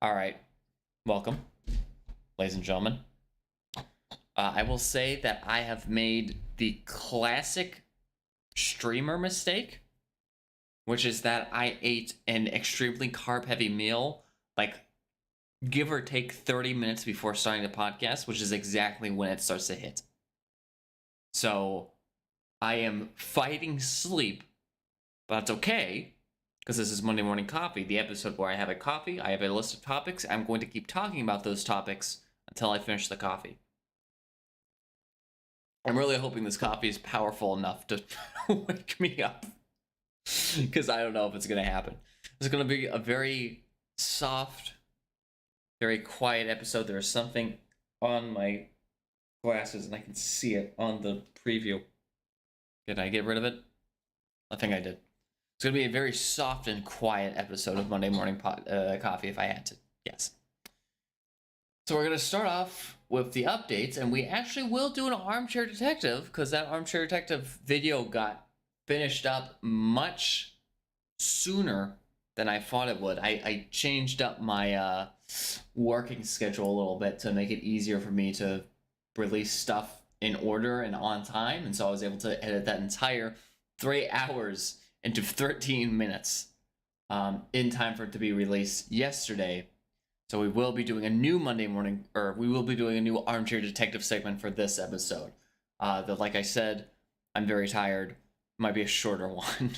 All right, welcome, ladies and gentlemen. I will say that I have made the classic streamer mistake, which is that I ate an extremely carb-heavy meal, like give or take 30 minutes before starting the podcast, which is exactly when it starts to hit. So I am fighting sleep, but that's okay, because this is Monday Morning Coffee, the episode where I have a coffee, I have a list of topics, I'm going to keep talking about those topics until I finish the coffee. I'm really hoping this coffee is powerful enough to wake me up, because I don't know if it's going to happen. It's going to be a very soft, very quiet episode. There's something on my glasses, and I can see it on the preview. Did I get rid of it? I think I did. It's going to be a very soft and quiet episode of Monday Morning Coffee if I had to. Yes. So we're going to start off with the updates, and we actually will do an Armchair Detective, because that Armchair Detective video got finished up much sooner than I thought it would. I changed up my working schedule a little bit to make it easier for me to release stuff in order and on time, and so I was able to edit that entire 3 hours into 13 minutes in time for it to be released yesterday. So we will be doing a new we will be doing a new Armchair Detective segment for this episode. Like I said, I'm very tired. Might be a shorter one.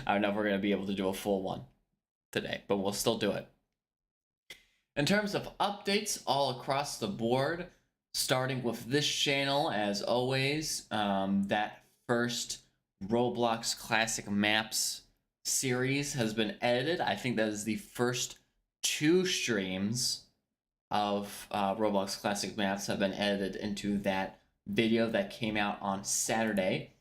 I don't know if we're going to be able to do a full one today, but we'll still do it. In terms of updates all across the board, starting with this channel, as always, that first Roblox Classic Maps series has been edited. I think that is the first 2 streams of Roblox Classic Maps have been edited into that video that came out on Saturday.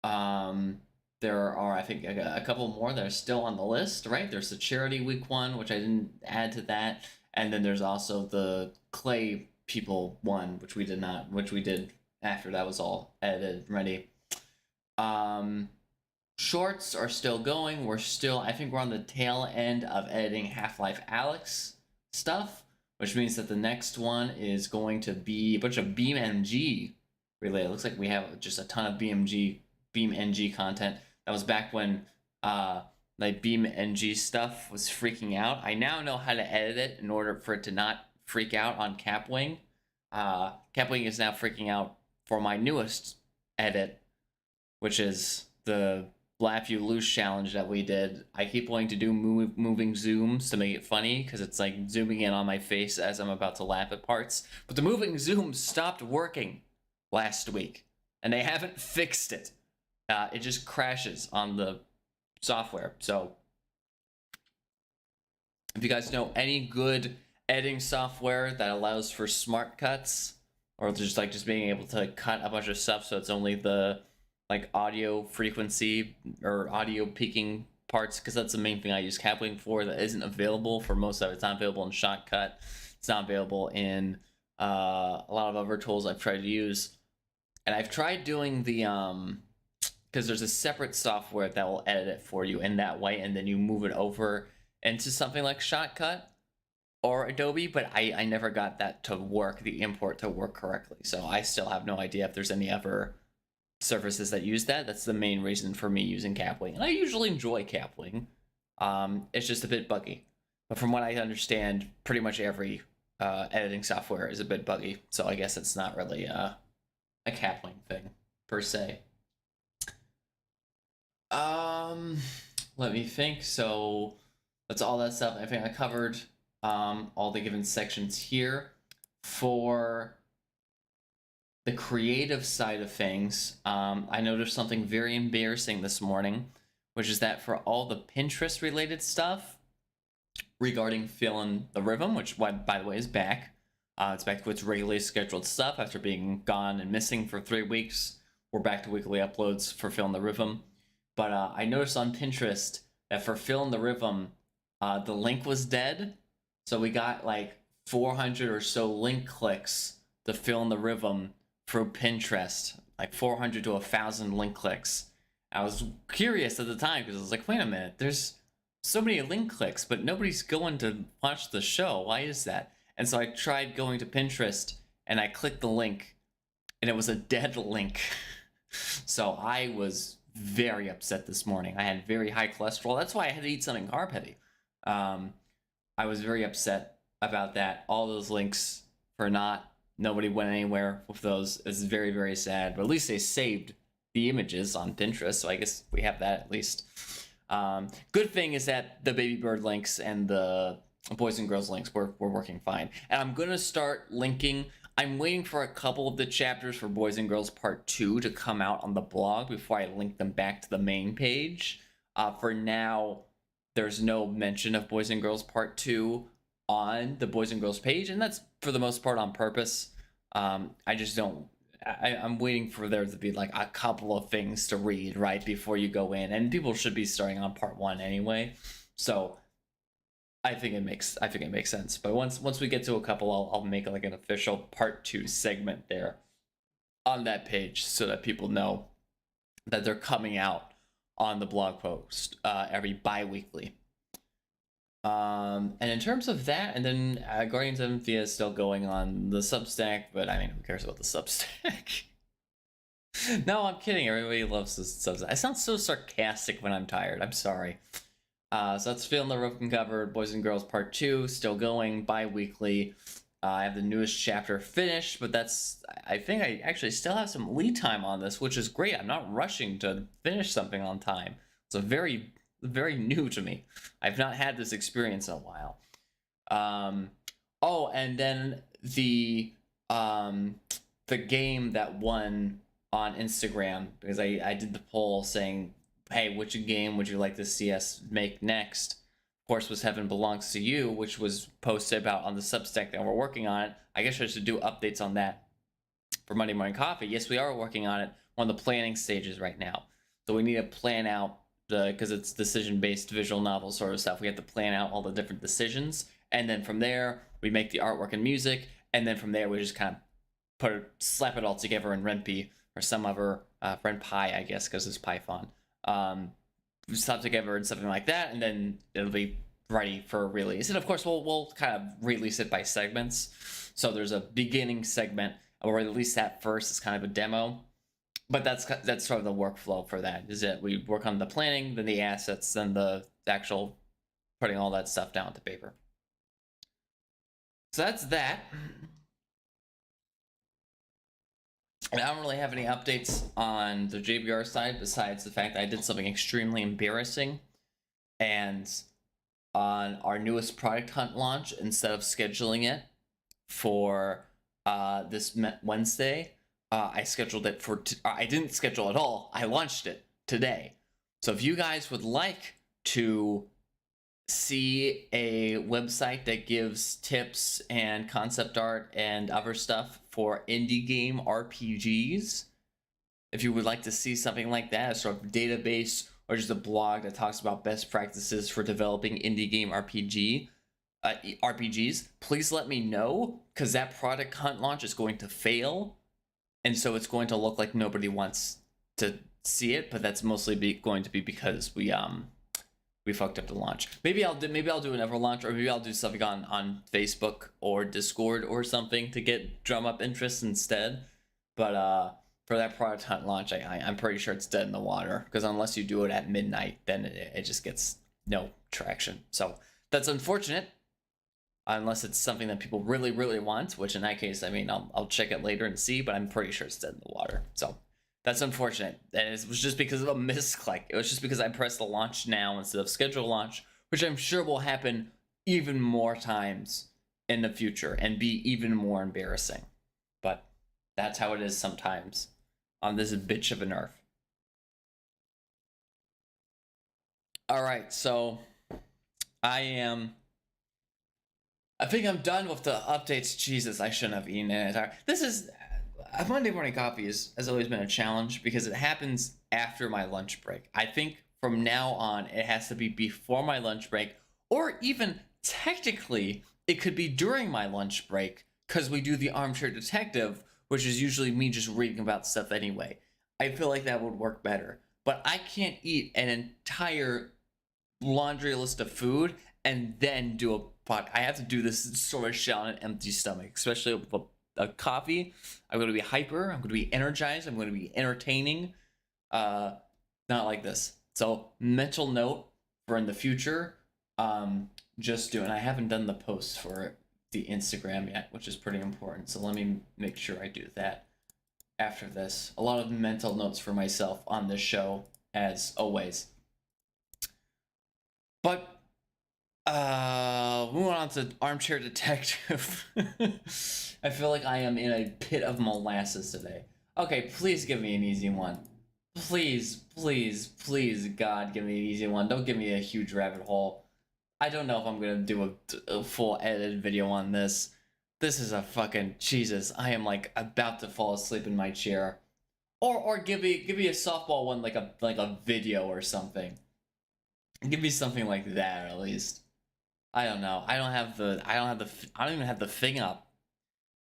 There are, I think, a couple more that are still on the list, right? There's the Charity Week one, which I didn't add to that, and then there's also the Clay People one, which we did after that was all edited and ready. Shorts are still going. I think we're on the tail end of editing Half-Life Alyx stuff, which means that the next one is going to be a bunch of BeamNG related. It looks like we have just a ton of BeamNG content. That was back when like BeamNG stuff was freaking out. I now know how to edit it in order for it to not freak out on Capwing. Capwing is now freaking out for my newest edit, which is the Laugh You Lose challenge that we did. I keep wanting to do moving zooms to make it funny, because it's like zooming in on my face as I'm about to laugh at parts. But the moving zooms stopped working last week, and they haven't fixed it. It just crashes on the software. So if you guys know any good editing software that allows for smart cuts, or just being able to cut a bunch of stuff so it's only the like audio frequency or audio peaking parts, because that's the main thing I use Capwing for, that isn't available for most of it. It's not available in Shotcut. It's not available in a lot of other tools I've tried to use. And I've tried doing the because there's a separate software that will edit it for you in that way, and then you move it over into something like Shotcut or Adobe, but I never got that to work, the import to work correctly. So I still have no idea if there's any other services that use that. That's the main reason for me using Capwing, and I usually enjoy Capwing. It's just a bit buggy, but from what I understand, pretty much every editing software is a bit buggy, so I guess it's not really a Capwing thing per se. Let me think. So that's all that stuff. I think I covered all the given sections here. For the creative side of things, I noticed something very embarrassing this morning, which is that for all the Pinterest related stuff regarding Phil and the Rhythm, which by the way is back, it's back to its regularly scheduled stuff after being gone and missing for 3 weeks. We're back to weekly uploads for Phil and the Rhythm. But I noticed on Pinterest that for Phil and the Rhythm, the link was dead. So we got like 400 or so link clicks to Phil and the Rhythm through Pinterest, like 400 to 1,000 link clicks. I was curious at the time because I was like, wait a minute, there's so many link clicks, but nobody's going to watch the show. Why is that? And so I tried going to Pinterest and I clicked the link and it was a dead link. So I was very upset this morning. I had very high cholesterol. That's why I had to eat something carb heavy. I was very upset about that. All those links for naught. Nobody went anywhere with those. It's very, very sad. But at least they saved the images on Pinterest, so I guess we have that at least. Good thing is that the baby bird links and the boys and girls links were working fine. And I'm going to start linking. I'm waiting for a couple of the chapters for Boys and Girls Part 2 to come out on the blog before I link them back to the main page. For now, there's no mention of Boys and Girls Part 2 on the Boys and Girls page, and that's for the most part on purpose. I just don't. I'm waiting for there to be like a couple of things to read right before you go in, and people should be starting on Part 1 anyway. So I think it makes sense. But once we get to a couple, I'll make like an official Part 2 segment there on that page so that people know that they're coming out on the blog post every bi-weekly. And in terms of that, and then Guardians of Amphia is still going on the Substack, but I mean, who cares about the Substack? No, I'm kidding. Everybody loves the Substack. I sound so sarcastic when I'm tired. I'm sorry. So that's Feeling the Rope Uncovered, Boys and Girls Part 2, still going bi-weekly. I have the newest chapter finished, but I think I actually still have some lead time on this, which is great. I'm not rushing to finish something on time. It's a very new to me. I've not had this experience in a while. Oh, and then the game that won on Instagram, because I did the poll saying, hey, which game would you like to see us make next? Of course, was Heaven Belongs to You, which was posted about on the Substack that we're working on it. I guess I should do updates on that for Monday Morning Coffee. Yes, we are working on it. We're on the planning stages right now. So we need to plan out because it's decision-based visual novel sort of stuff. We have to plan out all the different decisions. And then from there, we make the artwork and music. And then from there, we just kind of slap it all together in Ren'Py or some other, Ren'Py, I guess, because it's Python. Slap together and something like that, and then it'll be ready for release. And of course, we'll kind of release it by segments. So there's a beginning segment, or we'll release that first. It's kind of a demo, but that's sort of the workflow for that. Is that we work on the planning, then the assets, then the actual putting all that stuff down to paper. So that's that. I don't really have any updates on the JBR side besides the fact that I did something extremely embarrassing. And on our newest product hunt launch, instead of scheduling it for this Wednesday, I scheduled it for... I didn't schedule at all. I launched it today. So if you guys would like to see a website that gives tips and concept art and other stuff for indie game RPGs, if you would like to see something like that, a sort of database or just a blog that talks about best practices for developing indie game RPGs, please let me know, because that product hunt launch is going to fail, and so it's going to look like nobody wants to see it, but that's mostly going to be because we fucked up the launch. Maybe I'll do another launch, or maybe I'll do something on Facebook or Discord or something to drum up interest instead. But for that product hunt launch, I'm pretty sure it's dead in the water, because unless you do it at midnight, then it just gets no traction. So that's unfortunate, unless it's something that people really, really want, which in that case, I mean, I'll check it later and see, but I'm pretty sure it's dead in the water. So that's unfortunate. And it was just because of a misclick. It was just because I pressed the launch now instead of schedule launch, which I'm sure will happen even more times in the future and be even more embarrassing. But that's how it is sometimes on this bitch of an earth. All right, so I think I'm done with the updates. Jesus, I shouldn't have eaten it. This is... Monday Morning Coffee has always been a challenge because it happens after my lunch break. I think from now on, it has to be before my lunch break, or even technically, it could be during my lunch break, because we do the Armchair Detective, which is usually me just reading about stuff anyway. I feel like that would work better. But I can't eat an entire laundry list of food and then do a pod. I have to do this sort of shit on an empty stomach, especially with a coffee. I'm going to be hyper. I'm going to be energized. I'm going to be entertaining. Not like this. So mental note for in the future. Just doing. I haven't done the post for the Instagram yet, which is pretty important. So let me make sure I do that after this. A lot of mental notes for myself on this show, as always. But moving on to Armchair Detective. I feel like I am in a pit of molasses today. Okay, please give me an easy one. Please, please, please, God, give me an easy one. Don't give me a huge rabbit hole. I don't know if I'm gonna do a full edited video on this. This is a fucking Jesus. I am like about to fall asleep in my chair. Or give me a softball one, like a video or something. Give me something like that at least. I don't know. I don't even have the thing up.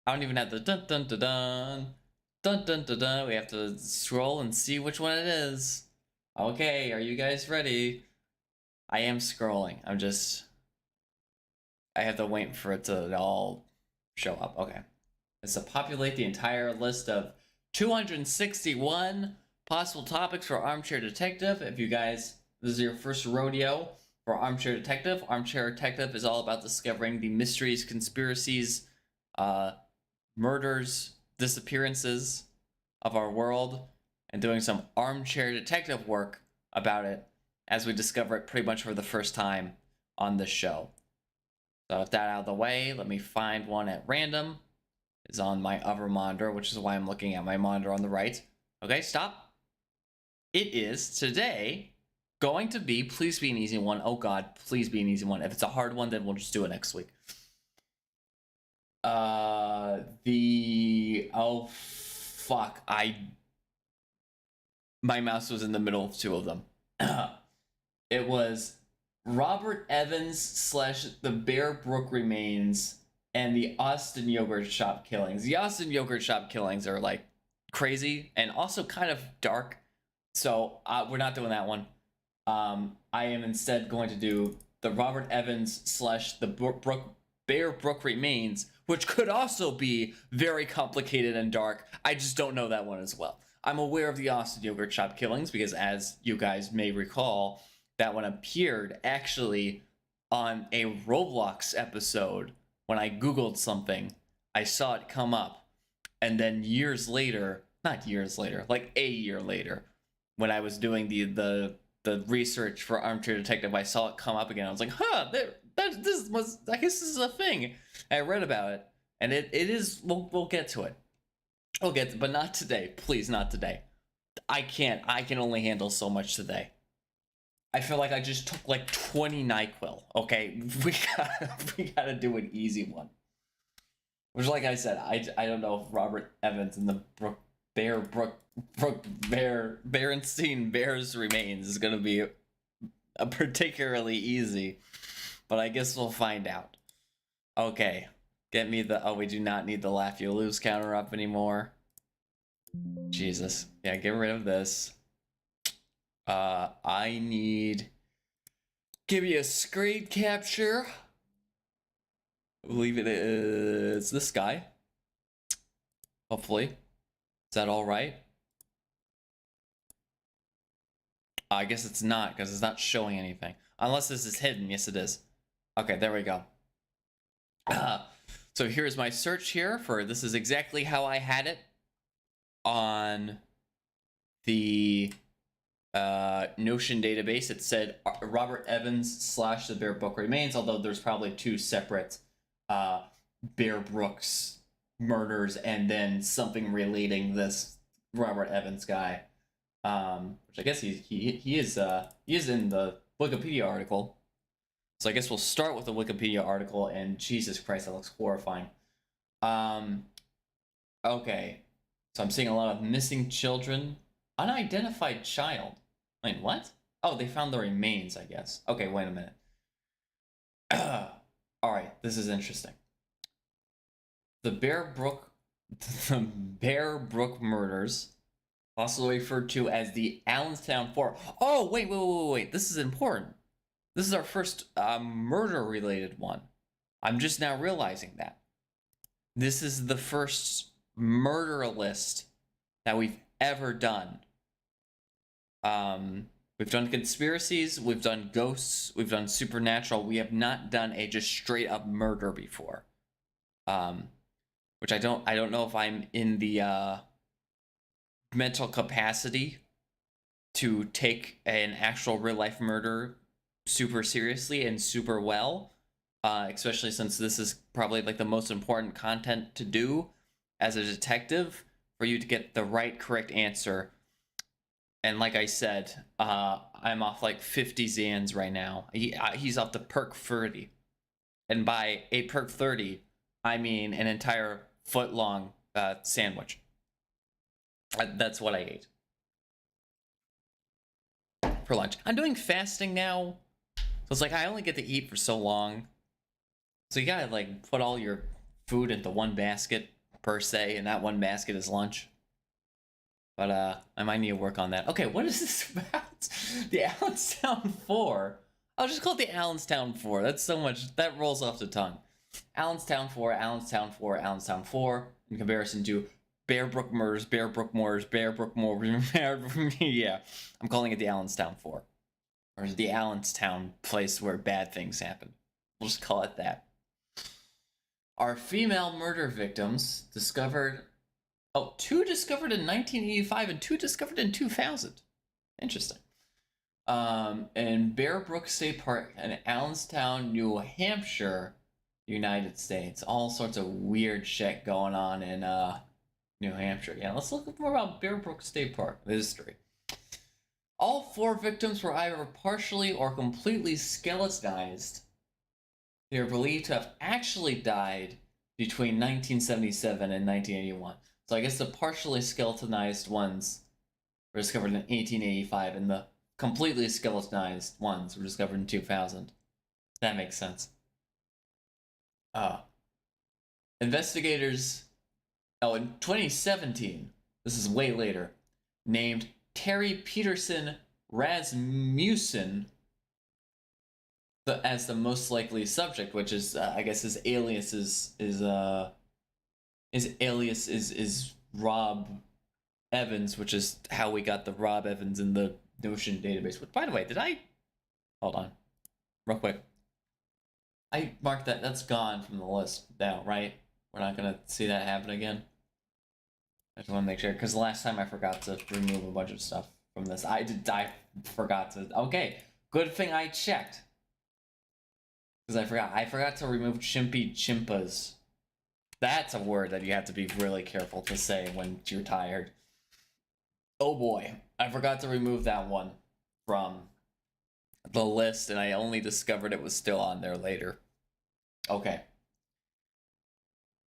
I don't even have the dun dun dun dun dun dun dun dun. We have to scroll and see which one it is. Okay, are you guys ready? I am scrolling. I have to wait for it to all show up. Okay. It's to populate the entire list of 261 possible topics for Armchair Detective. If you guys, this is your first rodeo for Armchair Detective. Armchair Detective is all about discovering the mysteries, conspiracies, murders, disappearances of our world and doing some armchair detective work about it as we discover it pretty much for the first time on this show. So with that out of the way, let me find one at random. It's on my other monitor, which is why I'm looking at my monitor on the right. Okay, stop. It is today going to be, please be an easy one. Oh God, please be an easy one. If it's a hard one, then we'll just do it next week. Oh fuck, my mouse was in the middle of two of them. It was Robert Evans / the Bear Brook Remains and the Austin Yogurt Shop Killings. The Austin Yogurt Shop Killings are like crazy and also kind of dark. So we're not doing that one. I am instead going to do the Robert Evans / the Bear Brook Remains, which could also be very complicated and dark. I just don't know that one as well. I'm aware of the Austin Yogurt Shop Killings because, as you guys may recall, that one appeared actually on a Roblox episode. When I Googled something, I saw it come up. And then years later, not years later, like a year later, when I was doing the research for Armchair Detective, I saw it come up again. I was like, huh, I guess this is a thing. I read about it, and it is, we'll get to it. We'll get to, but not today. Please, not today. I can only handle so much today. I feel like I just took like 20 NyQuil. Okay, we gotta do an easy one. Which, like I said, I don't know if Robert Evans and the Berenstein Bears Remains is gonna be a particularly easy, but I guess we'll find out. Okay, get me the. Oh, we do not need the laugh you lose counter up anymore. Jesus, yeah, get rid of this. I need. Give me a screen capture. I believe it is this guy. Hopefully. Is that alright? I guess it's not, because it's not showing anything. Unless this is hidden. Yes, it is. Okay, there we go. So here's my search here for, this is exactly how I had it on the Notion database. It said Robert Evans / the Bear Brook Remains, although there's probably two separate Bear Brooks murders and then something relating this Robert Evans guy, which I guess he is in the Wikipedia article. So I guess we'll start with the Wikipedia article, and Jesus Christ, that looks horrifying. Okay, so I'm seeing a lot of missing children, unidentified child. Wait, what? Oh, they found the remains, I guess. Okay, wait a minute. Alright, this is interesting. The Bear Brook murders, also referred to as the Allenstown 4. Oh, wait. This is important. This is our first murder-related one. I'm just now realizing that. This is the first murder list that we've ever done. We've done conspiracies, we've done ghosts, we've done supernatural. We have not done a just straight up murder before. Which I don't know if I'm in the mental capacity to take an actual real life murder super seriously and super well. Especially since this is probably like the most important content to do as a detective, for you to get the right correct answer. And like I said, I'm off like 50 Zans right now. He's off the perk 30. And by a perk 30, I mean an entire foot-long sandwich. That's what I ate for lunch. I'm doing fasting now. So it's like I only get to eat for so long. So you gotta like put all your food into one basket per se, and that one basket is lunch. But I might need to work on that. Okay, what is this about? The Allenstown 4. I'll just call it the Allenstown 4. That's so much, that rolls off the tongue. Allenstown 4, Allenstown 4, Allenstown 4, in comparison to Bearbrook Murders, Bearbrook Moors, Bearbrook Moors, yeah. I'm calling it the Allenstown 4. Or the Allenstown place where bad things happen. We'll just call it that. Our female murder victims discovered... Oh, 2 discovered in 1985 and 2 discovered in 2000. Interesting. In Bear Brook State Park in Allenstown, New Hampshire, United States. All sorts of weird shit going on in New Hampshire. Yeah, let's look more about Bear Brook State Park, the history. All 4 victims were either partially or completely skeletonized. They are believed to have actually died between 1977 and 1981. So I guess the partially skeletonized ones were discovered in 1885, and the completely skeletonized ones were discovered in 2000. That makes sense. Investigators, in 2017, this is way later, named Terry Peterson Rasmussen as the most likely subject, which is, I guess his alias is Rob Evans, which is how we got the Rob Evans in the Notion database. But by the way, did I... Hold on. Real quick. I marked that. That's gone from the list now, right? We're not going to see that happen again. I just want to make sure, because the last time I forgot to remove a bunch of stuff from this. I forgot to... Okay, good thing I checked. Because I forgot to remove Chimpy Chimpas. That's a word that you have to be really careful to say when you're tired. Oh boy, I forgot to remove that one from the list, and I only discovered it was still on there later. Okay.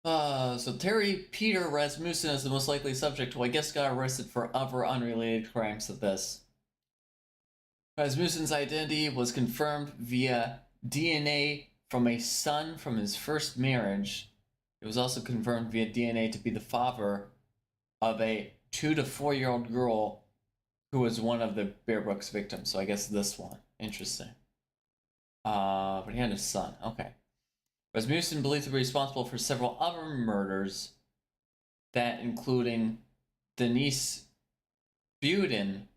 So Terry Peter Rasmussen is the most likely subject, who I guess got arrested for other unrelated crimes to this. Rasmussen's identity was confirmed via DNA from a son from his first marriage. It was also confirmed via DNA to be the father of a 2 to 4 year old girl who was one of the Bear Brooks victims. So I guess this one. Interesting. But he had a son. Okay. Rasmussen believed to be responsible for several other murders, that including Denise Buden,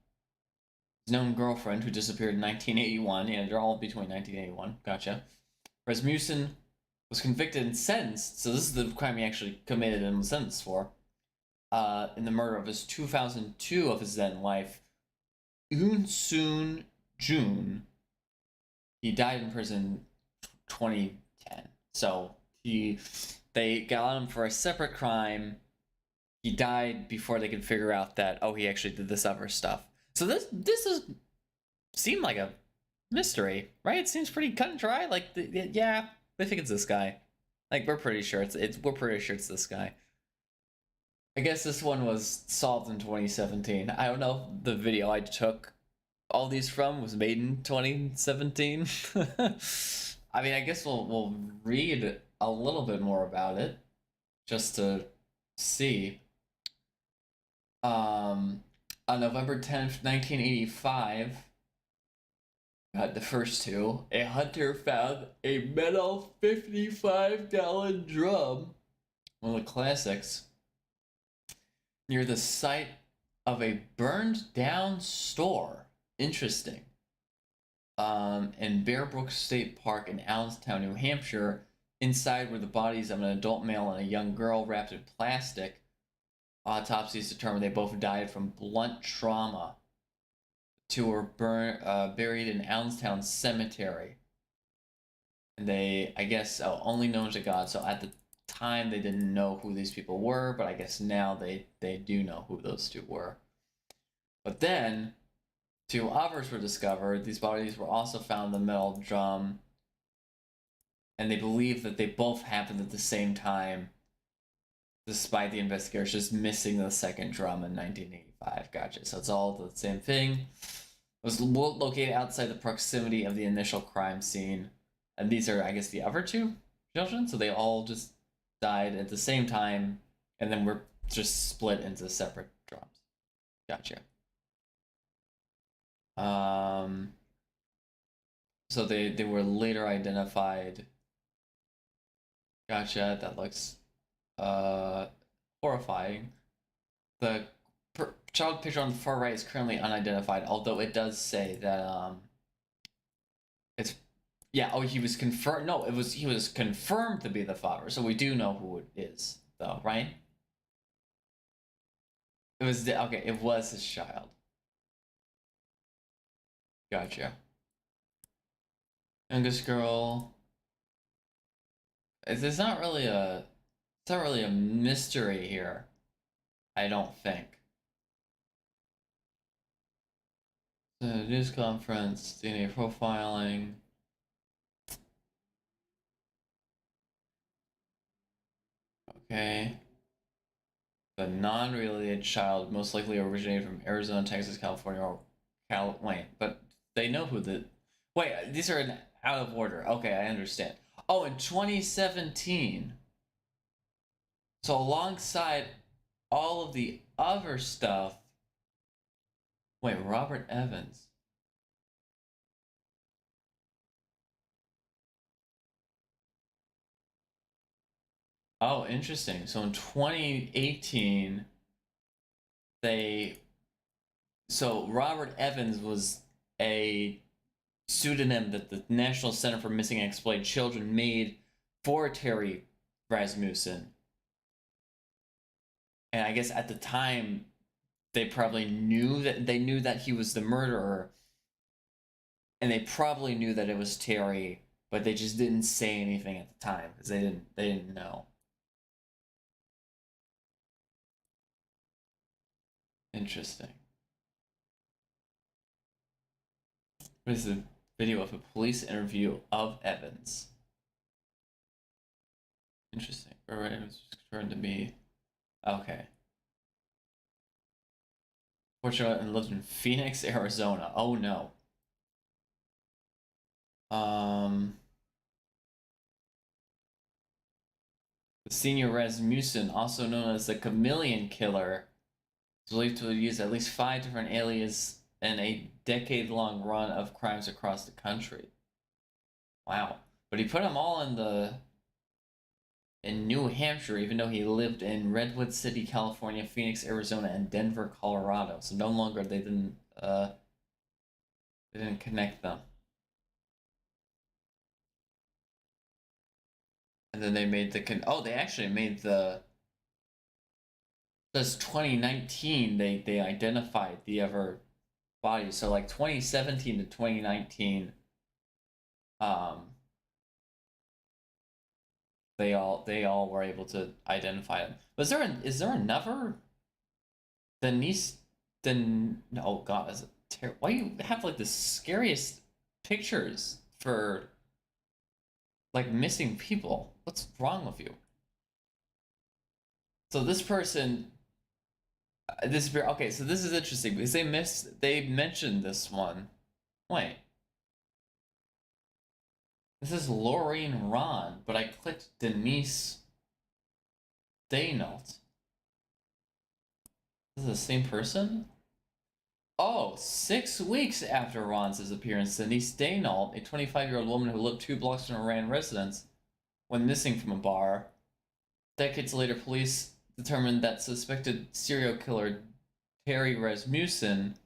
his known girlfriend, who disappeared in 1981. Yeah, they're all between 1981. Gotcha. Rasmussen was convicted and sentenced, so this is the crime he actually committed and was sentenced for, in the murder of his 2002 of his then wife, Eun Soon Jun. He died in prison 2010. So they got him for a separate crime. He died before they could figure out that, oh, he actually did this other stuff. So this seemed like a mystery, right? It seems pretty cut and dry. Like, yeah, I think it's this guy. Like, we're pretty sure it's this guy. I guess this one was solved in 2017. I don't know if the video I took all these from was made in 2017. I mean, I guess we'll read a little bit more about it just to see. On November 10th, 1985, Got the first two. A hunter found a metal 55-gallon drum, one of the classics, near the site of a burned down store. Interesting. In Bear Brook State Park in Allenstown, New Hampshire. Inside were the bodies of an adult male and a young girl wrapped in plastic. Autopsies determined they both died from blunt trauma. The two were buried in Allenstown Cemetery. And they, I guess, only known to God. So at the time, they didn't know who these people were, but I guess now they do know who those two were. But then, two others were discovered. These bodies were also found in the metal drum, and they believe that they both happened at the same time, despite the investigators just missing the second drum in 1985. Gotcha. So it's all the same thing. It was located outside the proximity of the initial crime scene. And these are, I guess, the other two children. So they all just died at the same time, and then were just split into separate drums. Gotcha. So they were later identified. Gotcha. That looks horrifying. The child picture on the far right is currently unidentified, although it does say that it's yeah. Oh, he was confirmed. No, he was confirmed to be the father, so we do know who it is, though, right? It was okay. It was his child. Gotcha. Youngest girl. It's not really a. It's not really a mystery here. I don't think. The news conference, DNA profiling. Okay. The non-related child most likely originated from Arizona, Texas, California, or wait, but they know who the. Wait, these are in out of order. Okay, I understand. Oh, in 2017. So alongside all of the other stuff. Wait, Robert Evans. Oh, interesting. So in 2018, they. So Robert Evans was a pseudonym that the National Center for Missing and Exploited Children made for Terry Rasmussen. And I guess at the time, they probably knew that he was the murderer, and they probably knew that it was Terry, but they just didn't say anything at the time because they didn't know. Interesting. What is the video of a police interview of Evans? Interesting. Alright, it was turned to me. Okay. Fortunate and lived in Phoenix, Arizona. Oh no. The senior Rasmussen, also known as the Chameleon Killer, is believed to have used at least 5 different aliases in a decade-long run of crimes across the country. Wow. But he put them all in New Hampshire, even though he lived in Redwood City, California, Phoenix, Arizona, and Denver, Colorado. So no longer they didn't connect them. And then they made they actually made this 2019 they identified the other bodies. So like 2017 to 2019 they all were able to identify them. Is there another Denise oh god, is it why do you have like the scariest pictures for like missing people? What's wrong with you? So this person, okay. So this is interesting because they mentioned this one. Wait, this is Laureen Ron, but I clicked Denise Daynault. This is the same person? Oh, 6 weeks after Ron's disappearance, Denise Daynault, a 25-year-old woman who lived 2 blocks from a Rand residence, went missing from a bar. Decades later, police determined that suspected serial killer Terry Rasmussen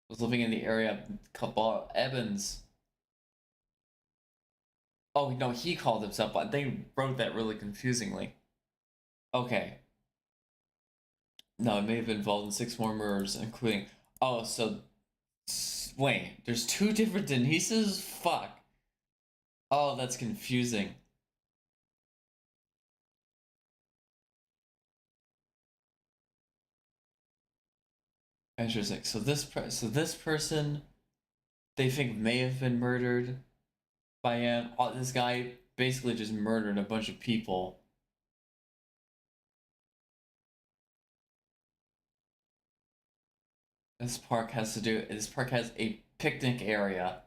was living in the area of Cabal Evans. Oh no, he called himself. They wrote that really confusingly. Okay, no, it may have been involved in 6 more murders, including. Oh, so wait, there's two different Denises? Fuck. Oh, that's confusing. Interesting. So this person they think may have been murdered by him. Oh, this guy basically just murdered a bunch of people. This park has a picnic area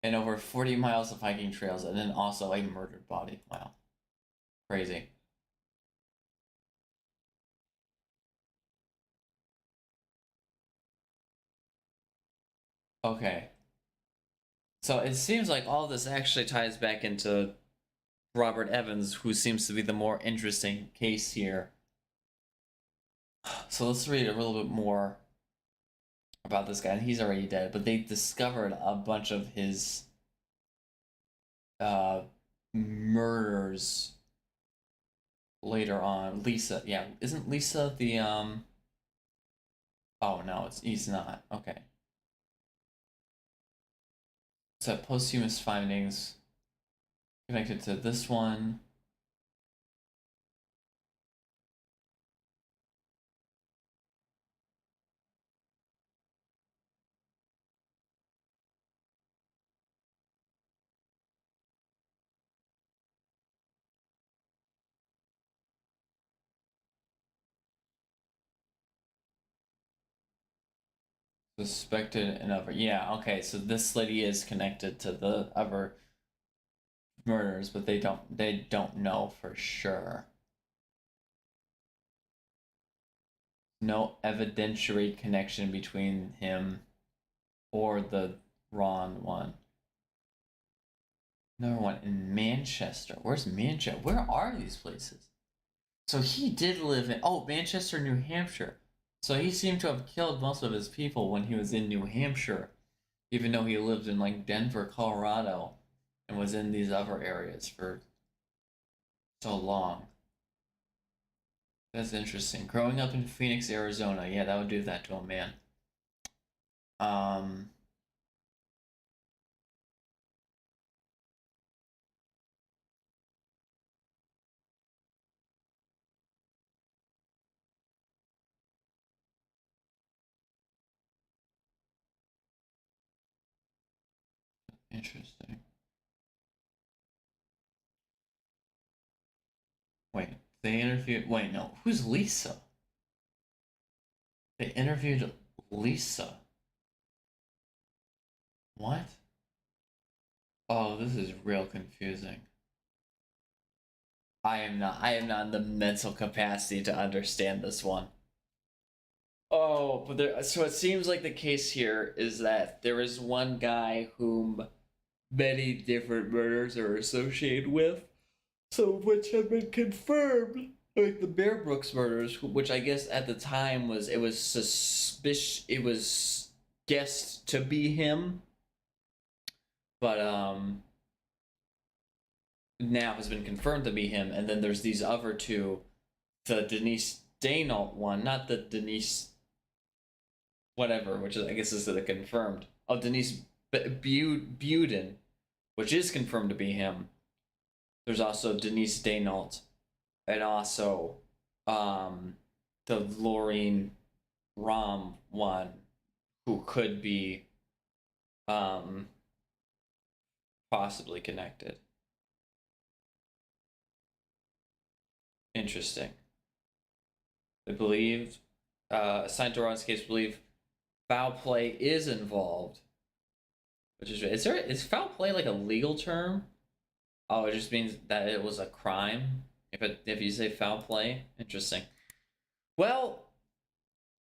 and over 40 miles of hiking trails, and then also a murdered body. Wow, crazy. Okay, so it seems like all this actually ties back into Robert Evans, who seems to be the more interesting case here. So let's read a little bit more about this guy. And he's already dead, but they discovered a bunch of his uh, murders later on. Lisa, yeah, isn't Lisa the Oh no, he's not. Okay, so posthumous findings connected to this one. Suspected and other. Yeah, okay, so this lady is connected to the other murders, but they don't know for sure. No evidentiary connection between him or the Ron one. Another one in Manchester. Where's Manchester? Where are these places? So he did live in Manchester, New Hampshire. So he seemed to have killed most of his people when he was in New Hampshire, even though he lived in like Denver, Colorado, and was in these other areas for so long. That's interesting. Growing up in Phoenix, Arizona, yeah, that would do that to a man. Um, Interesting. Wait, they interviewed. Wait, no, who's Lisa? They interviewed Lisa. What? Oh, this is real confusing. I am not in the mental capacity to understand this one. Oh, but so it seems like the case here is that there is one guy whom many different murders are associated with, some of which have been confirmed. Like the Bear Brooks murders, which I guess at the time it was guessed to be him, but now has been confirmed to be him. And then there's these other two, the Denise Daynault one, not the Denise whatever, which is I guess is the confirmed. Oh, Denise Buden, which is confirmed to be him. There's also Denise Daynault, and also um, the Laureen Rom one, who could be um, possibly connected. Interesting. They believed, assigned to Ron's case, believe foul play is involved. Which is foul play like a legal term? Oh, it just means that it was a crime. If you say foul play, interesting. Well,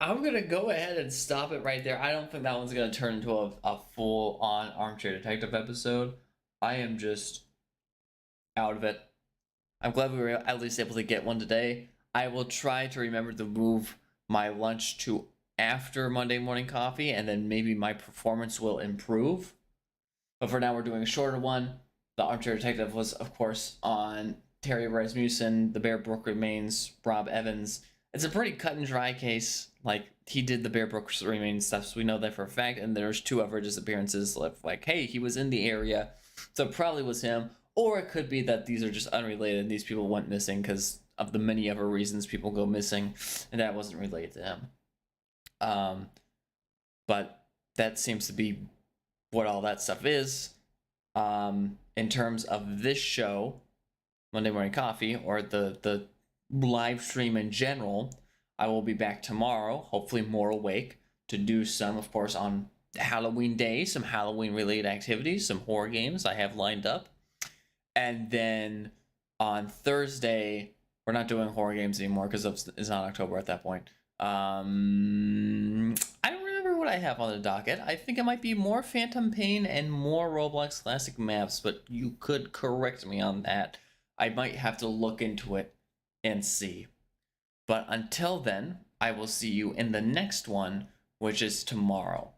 I'm gonna go ahead and stop it right there. I don't think that one's gonna turn into a full on Armchair Detective episode. I am just out of it. I'm glad we were at least able to get one today. I will try to remember to move my lunch to after Monday morning coffee, and then maybe my performance will improve. But for now, we're doing a shorter one. The Armchair Detective was, of course, on Terry Rasmussen, The Bear Brook Remains, Rob Evans. It's a pretty cut and dry case. Like, he did the Bear Brook Remains stuff, so we know that for a fact. And there's 2 other disappearances. Like, hey, he was in the area, so it probably was him. Or it could be that these are just unrelated. These people went missing because of the many other reasons people go missing, and that wasn't related to him. But that seems to be what all that stuff is. In terms of this show, Monday Morning Coffee, or the live stream in general, I will be back tomorrow, hopefully more awake, to do some, of course, on Halloween Day, some Halloween related activities, some horror games I have lined up. And then on Thursday, we're not doing horror games anymore because it's not October at that point. I don't remember what I have on the docket. I think it might be more Phantom Pain and more Roblox Classic Maps, but you could correct me on that. I might have to look into it and see. But until then, I will see you in the next one, which is tomorrow.